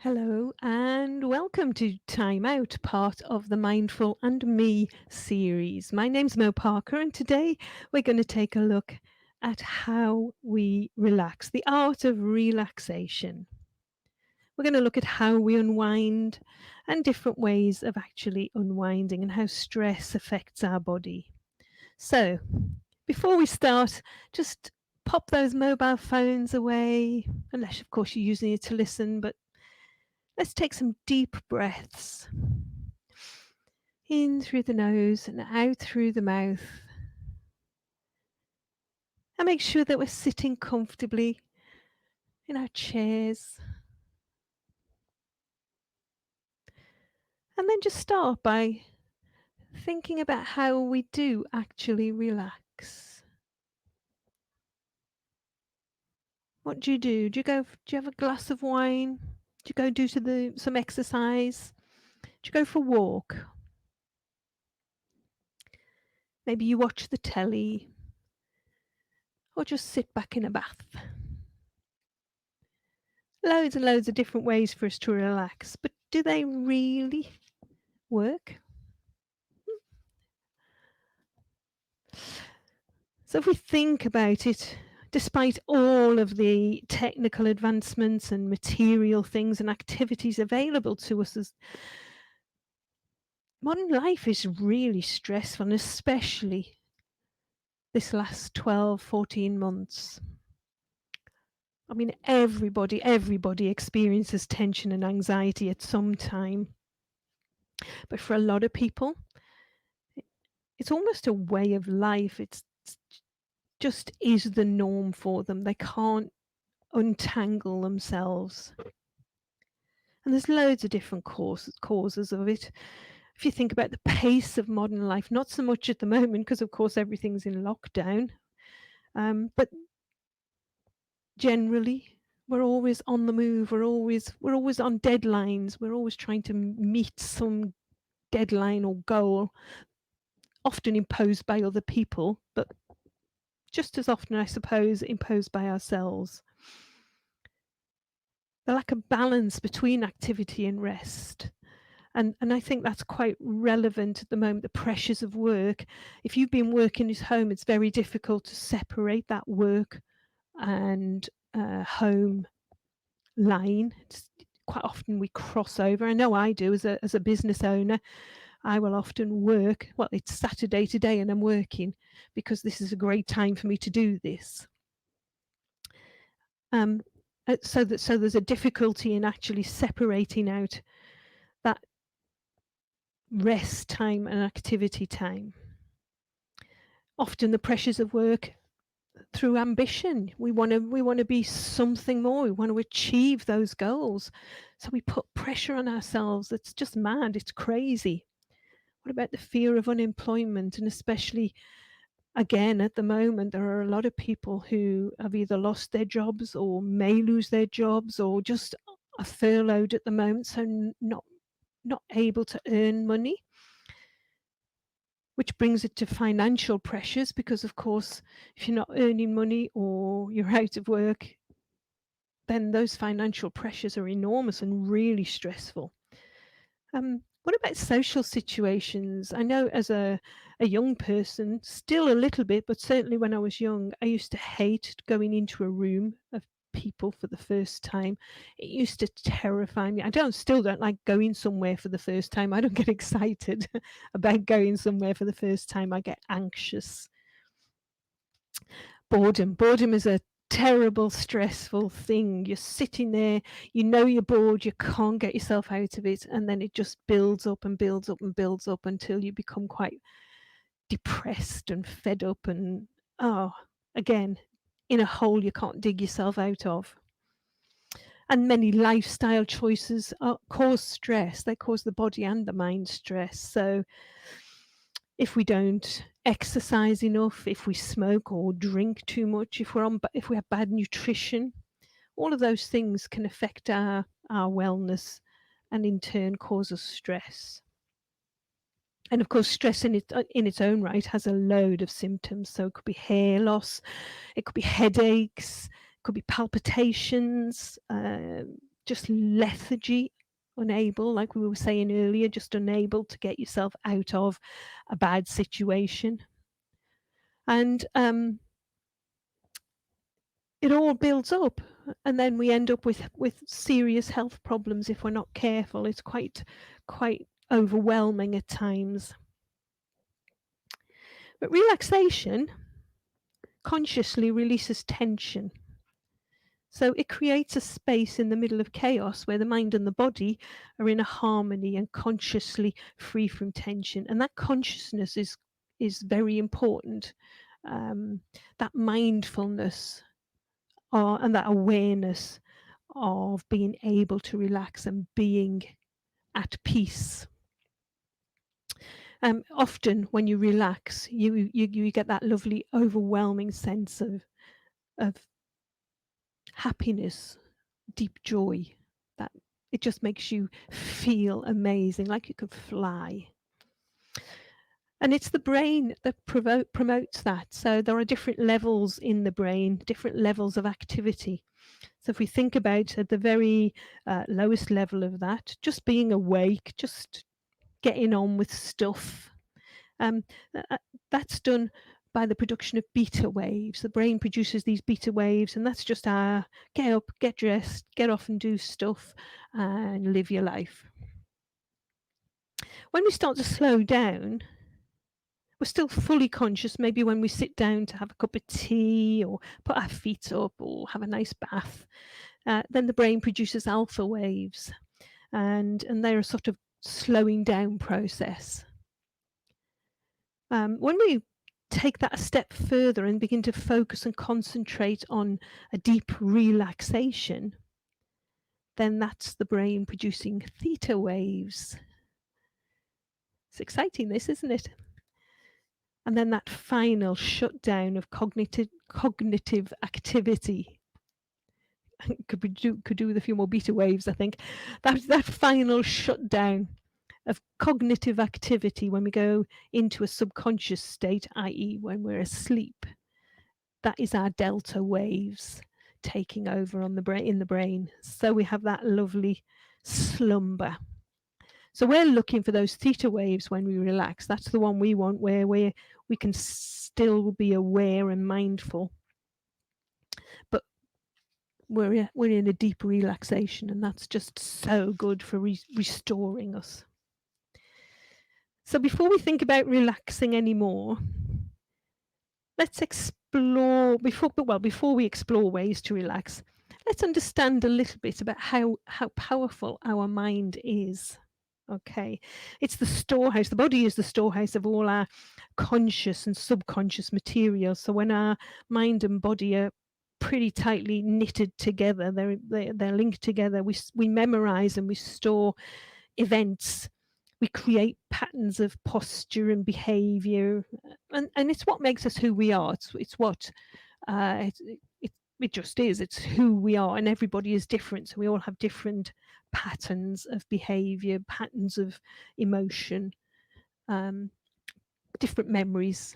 Hello and welcome to Time Out, part of the Mindful and Me series. My name's Mo Parker, and today we're going to take a look at how we relax, the art of relaxation. We're going to look at how we unwind and different ways of actually unwinding and how stress affects our body. So, before we start, just pop those mobile phones away, unless, of course, you're using it to listen, but let's take some deep breaths in through the nose and out through the mouth. And make sure that we're sitting comfortably in our chairs. And then just start by thinking about how we do actually relax. What do you do? Do you have a glass of wine? Do you go do some exercise? Do you go for a walk? Maybe you watch the telly or just sit back in a bath. Loads and loads of different ways for us to relax, but do they really work? So if we think about it, despite all of the technical advancements and material things and activities available to us, as modern life is really stressful, and especially this last 12, 14 months. I mean, everybody experiences tension and anxiety at some time. But for a lot of people, it's almost a way of life. It's just is the norm for them. They can't untangle themselves. And there's loads of different causes of it. If you think about the pace of modern life, not so much at the moment, because of course everything's in lockdown, but generally we're always on the move. We're always on deadlines. We're always trying to meet some deadline or goal, often imposed by other people, but just as often, I suppose, imposed by ourselves. The lack of balance between activity and rest. And I think that's quite relevant at the moment, the pressures of work. If you've been working at home, it's very difficult to separate that work and home line. Quite often we cross over. I know I do as a business owner. I will often work. Well, it's Saturday today and I'm working because this is a great time for me to do this. Um, so there's a difficulty in actually separating out that rest time and activity time. Often the pressures of work through ambition. We want to be something more. We want to achieve those goals. So we put pressure on ourselves. It's just mad. It's crazy. What about the fear of unemployment? And especially again at the moment, there are a lot of people who have either lost their jobs or may lose their jobs or just are furloughed at the moment, so not able to earn money. Which brings it to financial pressures because, of course, if you're not earning money or you're out of work, then those financial pressures are enormous and really stressful. What about social situations? I know as a young person, still a little bit, but certainly when I was young, I used to hate going into a room of people for the first time. It used to terrify me. Still don't like going somewhere for the first time. I don't get excited about going somewhere for the first time. I get anxious. Boredom is a terrible, stressful thing. You're sitting there, you know you're bored, you can't get yourself out of it, and then it just builds up and builds up and builds up until you become quite depressed and fed up and, oh, again, in a hole you can't dig yourself out of. And many lifestyle choices cause stress. They cause the body and the mind stress. So if we don't exercise enough, if we smoke or drink too much, if we have bad nutrition, all of those things can affect our wellness and in turn cause us stress. And of course, stress in its own right has a load of symptoms. So it could be hair loss, it could be headaches, it could be palpitations, just lethargy, unable, like we were saying earlier, just unable to get yourself out of a bad situation. And it all builds up, and then we end up with serious health problems if we're not careful. It's quite overwhelming at times. But relaxation consciously releases tension. So it creates a space in the middle of chaos where the mind and the body are in a harmony and consciously free from tension. And that consciousness is very important. That mindfulness and that awareness of being able to relax and being at peace. Often when you relax, you get that lovely overwhelming sense of happiness, deep joy, that it just makes you feel amazing, like you could fly. And it's the brain that promotes that. So there are different levels in the brain, different levels of activity. So if we think about at the very lowest level of that, just being awake, just getting on with stuff, um, that's done by the production of beta waves. The brain produces these beta waves, and that's just our get up, get dressed, get off and do stuff and live your life. When we start to slow down, we're still fully conscious, maybe when we sit down to have a cup of tea or put our feet up or have a nice bath. Then the brain produces alpha waves, and they're a sort of slowing down process. When we take that a step further and begin to focus and concentrate on a deep relaxation, then that's the brain producing theta waves. It's exciting, this, isn't it? And then that final shutdown of cognitive activity. Could do with a few more beta waves, I think. That final shutdown of cognitive activity when we go into a subconscious state, i.e., when we're asleep. That is our delta waves taking over on in the brain. So we have that lovely slumber. So we're looking for those theta waves when we relax. That's the one we want, where we can still be aware and mindful, but we're in a deep relaxation, and that's just so good for restoring us. So before we think about relaxing anymore, let's explore before we explore ways to relax, let's understand a little bit about how powerful our mind is. Okay, it's the storehouse. The body is the storehouse of all our conscious and subconscious material. So when our mind and body are pretty tightly knitted together, they're linked together. We memorize and we store events. We create patterns of posture and behavior, and it's what makes us who we are. It's what it just is. It's who we are, and everybody is different. So we all have different patterns of behavior, patterns of emotion, different memories.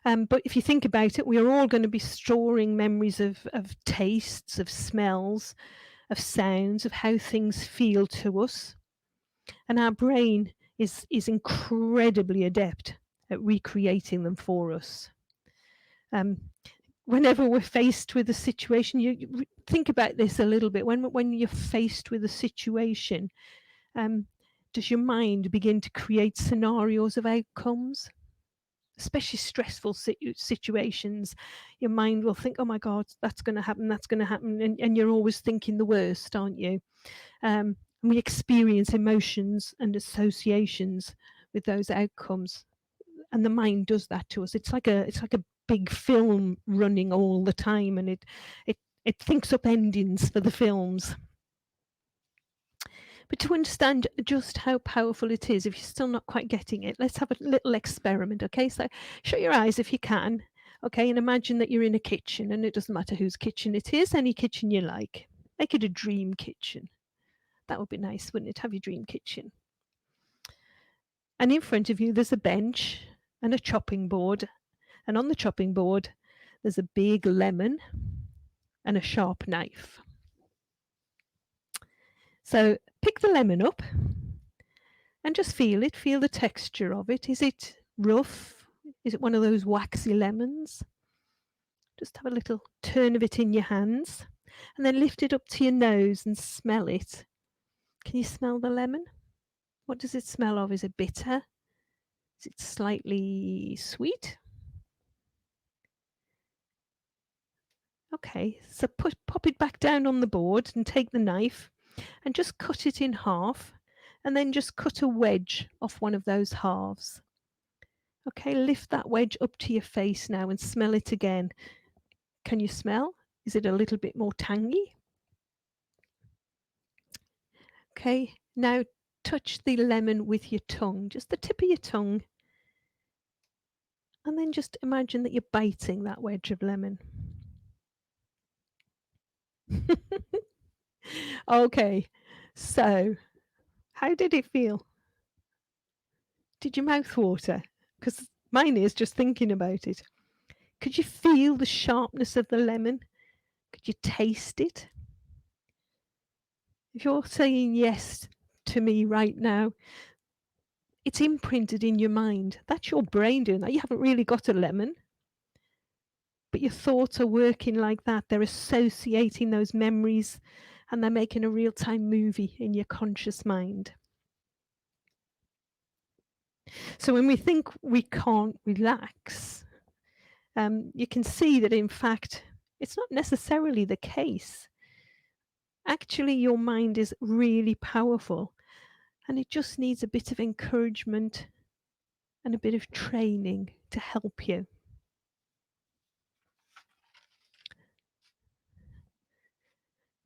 But if you think about it, we are all going to be storing memories of tastes, of smells, of sounds, of how things feel to us. And our brain is incredibly adept at recreating them for us. Whenever we're faced with a situation, you think about this a little bit. When you're faced with a situation, does your mind begin to create scenarios of outcomes? Especially stressful situations, your mind will think, oh my God, that's going to happen, and you're always thinking the worst, aren't you? And we experience emotions and associations with those outcomes, and the mind does that to us. It's like a big film running all the time, and it thinks up endings for the films. But to understand just how powerful it is, if you're still not quite getting it, let's have a little experiment, okay? So shut your eyes if you can, okay? And imagine that you're in a kitchen, and it doesn't matter whose kitchen it is, any kitchen you like. Make it a dream kitchen. That would be nice, wouldn't it? Have your dream kitchen. And in front of you, there's a bench and a chopping board. And on the chopping board, there's a big lemon and a sharp knife. So pick the lemon up and just feel it, feel the texture of it. Is it rough? Is it one of those waxy lemons? Just have a little turn of it in your hands and then lift it up to your nose and smell it. Can you smell the lemon? What does it smell of? Is it bitter? Is it slightly sweet? Okay, so pop it back down on the board and take the knife and just cut it in half and then just cut a wedge off one of those halves. Okay, lift that wedge up to your face now and smell it again. Can you smell? Is it a little bit more tangy? Okay, now touch the lemon with your tongue, just the tip of your tongue, and then just imagine that you're biting that wedge of lemon. Okay, so how did it feel? Did your mouth water? Because mine is just thinking about it. Could you feel the sharpness of the lemon? Could you taste it? If you're saying yes to me right now, it's imprinted in your mind. That's your brain doing that. You haven't really got a lemon, but your thoughts are working like that. They're associating those memories and they're making a real time movie in your conscious mind. So when we think we can't relax, you can see that in fact, it's not necessarily the case. Actually, your mind is really powerful and it just needs a bit of encouragement and a bit of training to help you.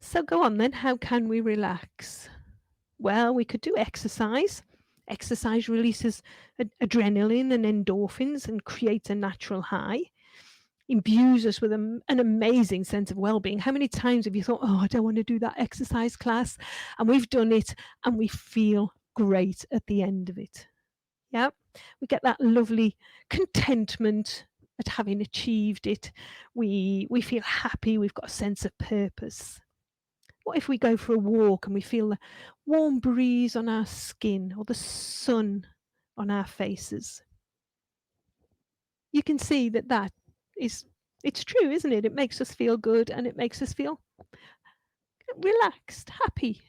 So go on then, how can we relax? Well, we could do exercise. Exercise releases adrenaline and endorphins and creates a natural high, imbues us with an amazing sense of well-being. How many times have you thought, oh, I don't want to do that exercise class? And we've done it and we feel great at the end of it. Yeah, we get that lovely contentment at having achieved it. We feel happy, we've got a sense of purpose. What if we go for a walk and we feel the warm breeze on our skin or the sun on our faces? You can see that that is, it's true, isn't it? It makes us feel good and it makes us feel relaxed, happy.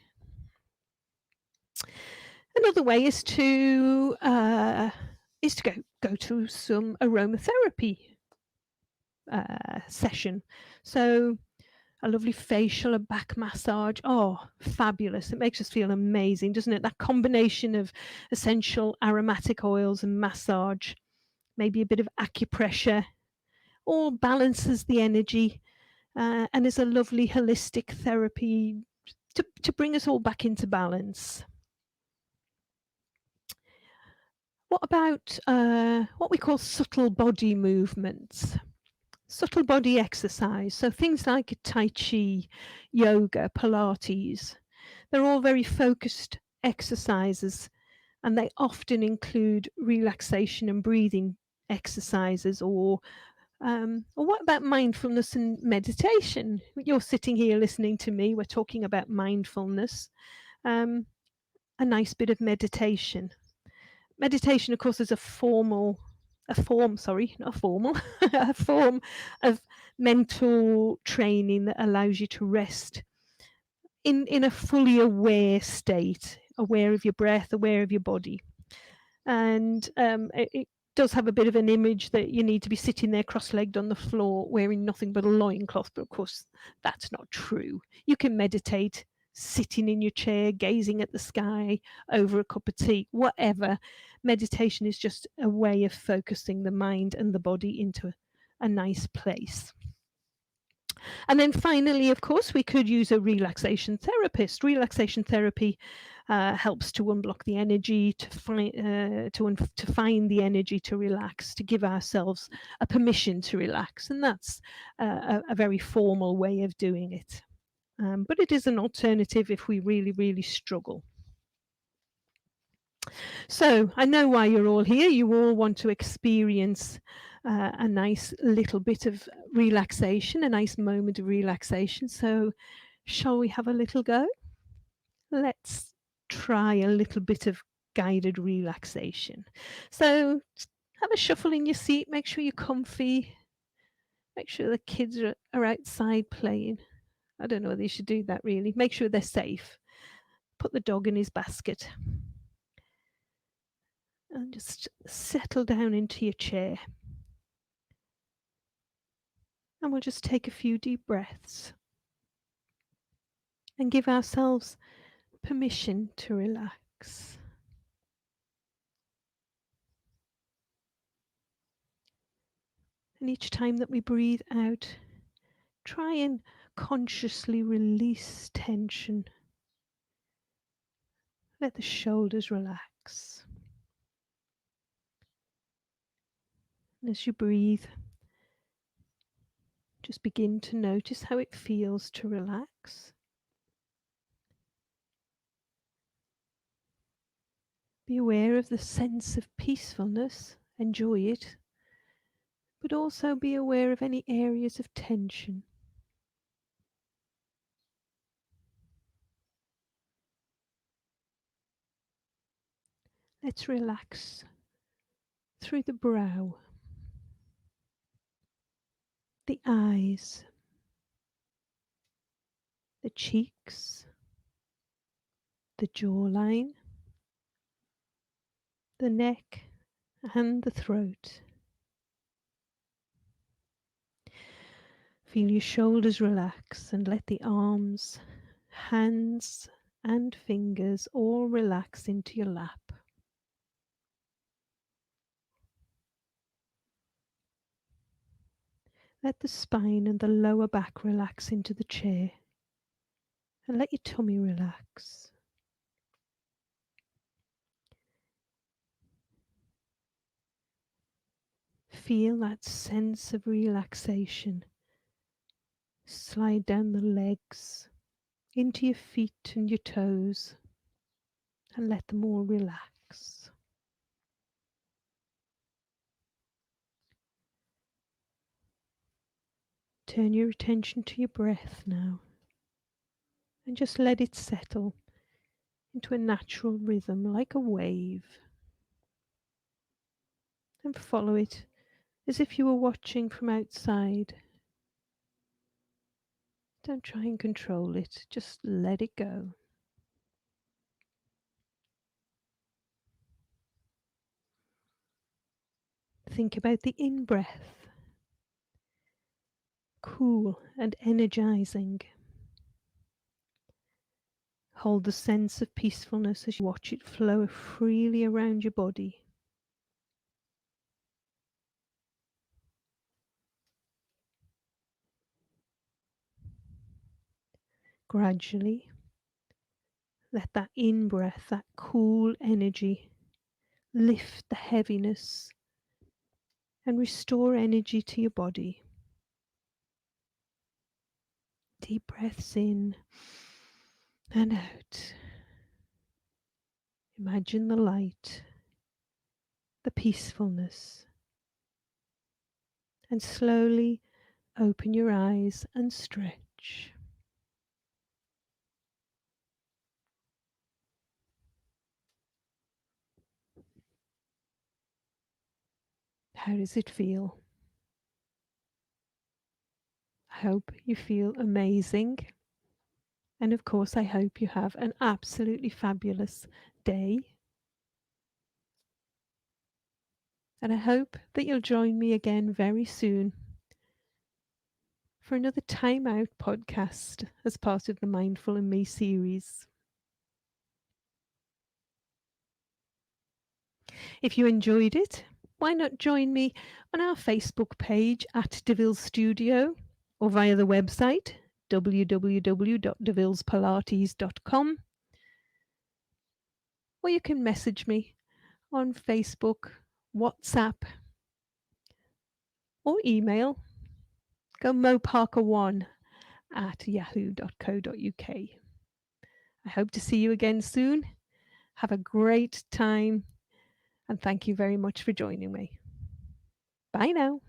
Another way is to go to some aromatherapy session. So a lovely facial, a back massage. Oh, fabulous. It makes us feel amazing, doesn't it? That combination of essential aromatic oils and massage, maybe a bit of acupressure, all balances the energy and is a lovely holistic therapy to bring us all back into balance. What about what we call subtle body movements? Subtle body exercise. So things like Tai Chi, yoga, Pilates, they're all very focused exercises and they often include relaxation and breathing exercises or what about mindfulness and meditation? You're sitting here listening to me. We're talking about mindfulness, um, a nice bit of meditation. Meditation, of course, is not a formal, a form of mental training that allows you to rest in a fully aware state, aware of your breath, aware of your body. And it does have a bit of an image that you need to be sitting there cross-legged on the floor wearing nothing but a loincloth, but of course that's not true. You can meditate sitting in your chair, gazing at the sky, over a cup of tea, whatever. Meditation is just a way of focusing the mind and the body into a nice place. And then finally, of course, we could use a relaxation therapist. Relaxation therapy helps to unblock the energy, to find the energy to relax, to give ourselves a permission to relax, and that's a very formal way of doing it. But it is an alternative if we really, really struggle. So I know why you're all here. You all want to experience a nice little bit of relaxation, a nice moment of relaxation. So shall we have a little go? let's try a little bit of guided relaxation. So have a shuffle in your seat, make sure you're comfy, make sure the kids are outside playing. I don't know whether you should do that really. Make sure they're safe. Put the dog in his basket and just settle down into your chair. And we'll just take a few deep breaths and give ourselves permission to relax. And each time that we breathe out, try and consciously release tension. Let the shoulders relax. And as you breathe, just begin to notice how it feels to relax. Be aware of the sense of peacefulness, enjoy it, but also be aware of any areas of tension. Let's relax through the brow, the eyes, the cheeks, the jawline, the neck, and the throat. Feel your shoulders relax and let the arms, hands, and fingers all relax into your lap. Let the spine and the lower back relax into the chair, and let your tummy relax. Feel that sense of relaxation. Slide down the legs into your feet and your toes and let them all relax. Turn your attention to your breath now and just let it settle into a natural rhythm like a wave. And follow it as if you were watching from outside. Don't try and control it, just let it go. Think about the in-breath, cool and energizing. Hold the sense of peacefulness as you watch it flow freely around your body. Gradually, let that in-breath, that cool energy, lift the heaviness and restore energy to your body. Deep breaths in and out. Imagine the light, the peacefulness, and slowly open your eyes and stretch. How does it feel? I hope you feel amazing. And of course, I hope you have an absolutely fabulous day. And I hope that you'll join me again very soon for another Time Out podcast as part of the Mindful and Me series. If you enjoyed it, why not join me on our Facebook page at Deville Studio or via the website www.devillespilates.com, or you can message me on Facebook, WhatsApp, or email. Go moparker1@yahoo.co.uk. I hope to see you again soon. Have a great time and thank you very much for joining me. Bye now.